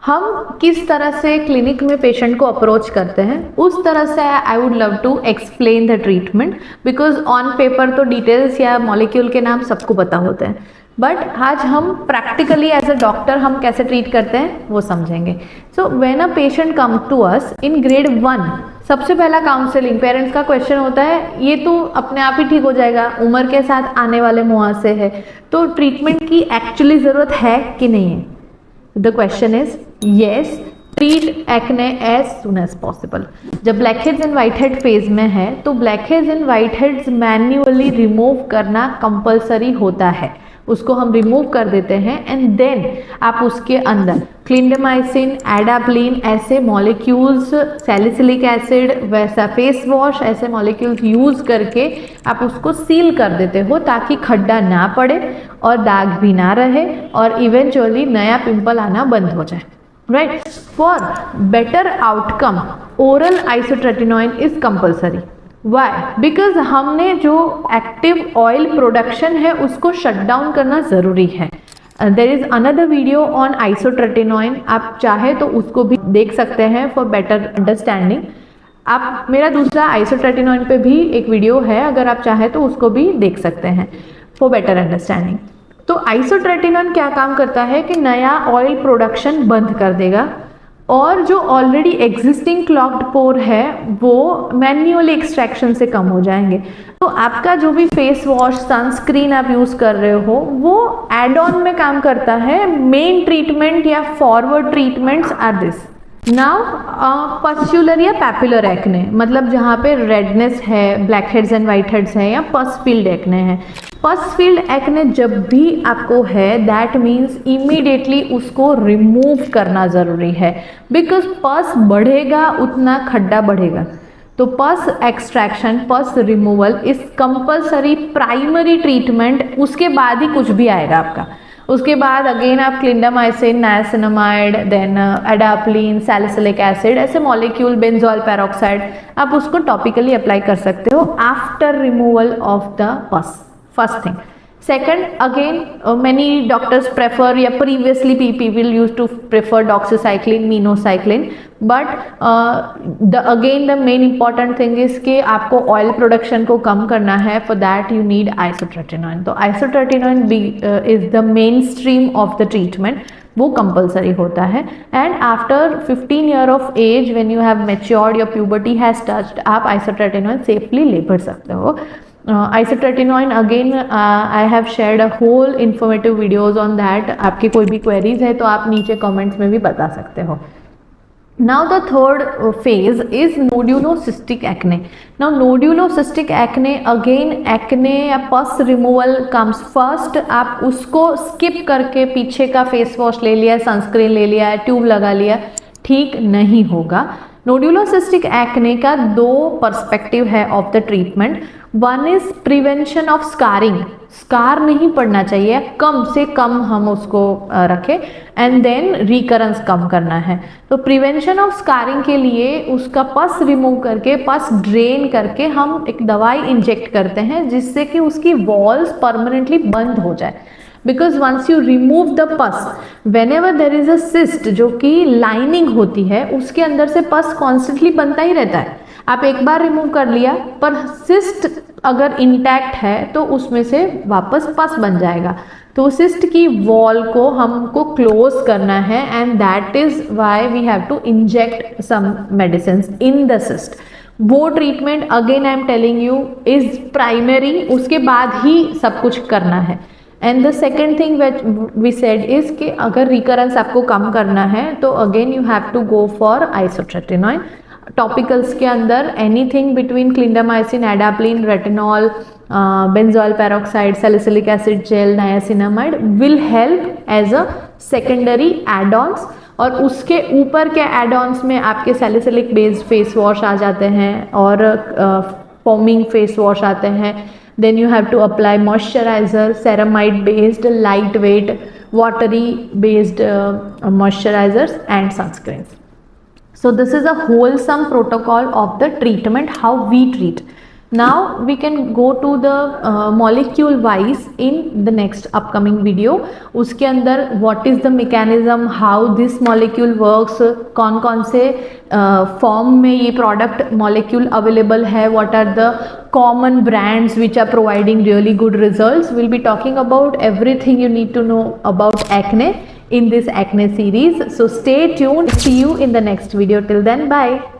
हम किस तरह से क्लिनिक में पेशेंट को अप्रोच करते हैं, उस तरह से I would love to explain the treatment, because on paper तो डिटेल्स या मॉलिक्यूल के नाम सबको पता होते हैं, बट आज हम प्रैक्टिकली एज अ डॉक्टर हम कैसे ट्रीट करते हैं वो समझेंगे। So when a patient come to us in grade 1, सबसे पहला काउंसलिंग, पेरेंट्स का क्वेश्चन होता है ये तो अपने आप ही ठीक हो जाएगा, उम्र के साथ आने वाले मुहासे है, तो ट्रीटमेंट की एक्चुअली ज़रूरत है कि नहीं है? The question is yes, treat acne as soon as possible. जब black heads and white head phase में है तो black heads and white heads manually remove करना कंपलसरी होता है, उसको हम रिमूव कर देते हैं एंड देन आप उसके अंदर क्लिंडामाइसिन, एडाप्लिन ऐसे मॉलिक्यूल्स, सैलिसिलिक एसिड वैसा फेस वॉश ऐसे मॉलिक्यूल्स यूज़ करके आप उसको सील कर देते हो ताकि खड्डा ना पड़े और दाग भी ना रहे और इवेंचुअली नया पिंपल आना बंद हो जाए, right. For better outcome oral isotretinoin is compulsory. Why? Because हमने जो एक्टिव ऑयल प्रोडक्शन है उसको शट डाउन करना ज़रूरी है। There is another video on isotretinoin, आप चाहे तो उसको भी देख सकते हैं फॉर बेटर अंडरस्टैंडिंग। आप मेरा दूसरा आइसोट्रेटिनोइन पे भी एक वीडियो है, अगर आप चाहे तो उसको भी देख सकते हैं फॉर बेटर अंडरस्टैंडिंग। तो आइसोट्रेटिनोइन क्या काम करता है कि नया ऑयल प्रोडक्शन बंद कर देगा और जो ऑलरेडी एग्जिस्टिंग क्लॉग्ड पोर है वो मैन्युअली एक्सट्रैक्शन से कम हो जाएंगे। तो आपका जो भी फेस वॉश, सनस्क्रीन आप यूज़ कर रहे हो वो एड ऑन में काम करता है। मेन ट्रीटमेंट या forward treatments are this. Now pustular या पैपुलर एक्ने, मतलब जहाँ पे रेडनेस है, black heads and white heads है या पस फील्ड एक्ने है। पस फील्ड एक्ने जब भी आपको है दैट मीन्स इमीडिएटली उसको रिमूव करना ज़रूरी है, बिकॉज पस बढ़ेगा उतना खड्डा बढ़ेगा। तो पस एक्सट्रैक्शन, पस removal is compulsory primary treatment, उसके बाद ही कुछ भी आएगा आपका। उसके बाद अगेन आप clindamycin, niacinamide, then adapalene, salicylic acid ऐसे मॉलिक्यूल, बेंजोल पेरोक्साइड आप उसको टॉपिकली अप्लाई कर सकते हो after removal of the pus. First thing. Second, again many doctors prefer या previously people used to prefer doxycycline, minocycline, but again the main important thing is कि आपको oil production को कम करना है, for that you need isotretinoin। तो isotretinoin is the mainstream of the treatment, वो compulsory होता है। And after 15 year of age when you have matured, your puberty has touched, आप आइसोट्रेटिनोइन सेफली ले बढ़ सकते हो। Isotretinoin again I have shared a whole informative videos on that. आपकी कोई भी क्वेरीज है तो आप नीचे कमेंट्स में भी बता सकते हो। Now the third phase is nodulocystic acne. Now nodulocystic acne, again acne या pus removal comes first। आप उसको skip करके पीछे का फेस वॉश ले लिया, सनस्क्रीन ले लिया, ट्यूब लगा लिया, ठीक नहीं होगा। नोड्यूलोसिस्टिक एक्ने का दो पर्सपेक्टिव है of the treatment. One is prevention of scarring, scar नहीं पड़ना चाहिए, कम से कम हम उसको रखें, एंड देन रिकरेंस कम करना है। तो प्रिवेंशन ऑफ स्कारिंग के लिए उसका पस रिमूव करके, पस ड्रेन करके हम एक दवाई इंजेक्ट करते हैं जिससे कि उसकी वॉल्स परमानेंटली बंद हो जाए। Because once you remove the pus, whenever there is a cyst जो कि लाइनिंग होती है उसके अंदर से पस कॉन्स्टेंटली बनता ही रहता है। आप एक बार रिमूव कर लिया पर सिस्ट अगर इंटैक्ट है तो उसमें से वापस पस बन जाएगा। तो सिस्ट की वॉल को हमको क्लोज करना है and that is why we have to inject some medicine in the cyst. वो treatment again I am telling you is primary, उसके बाद ही सब कुछ करना है। And the second thing we said is कि अगर रिकरेंस आपको कम करना है तो again you have to go for isotretinoin. Topicals के अंदर anything between clindamycin, adapalene, retinol, benzoyl peroxide, salicylic acid gel, niacinamide will help as a secondary add-ons. और उसके ऊपर के एड-ऑन्स में आपके सैलिसिलिक बेस्ड फेस वॉश आ जाते हैं और फोमिंग फेस वॉश आते हैं। Then you have to apply moisturizer, ceramide based, lightweight, watery based moisturizers and sunscreens. So this is a wholesome protocol of the treatment, how we treat. Now we can go to the molecule wise in the next upcoming video. उसके अंदर what is the mechanism, how this molecule works, कौन कौन से form में ये product molecule available है, what are the common brands which are providing really good results. We'll be talking about everything you need to know about acne in this acne series. So stay tuned. See you in the next video. Till then, bye.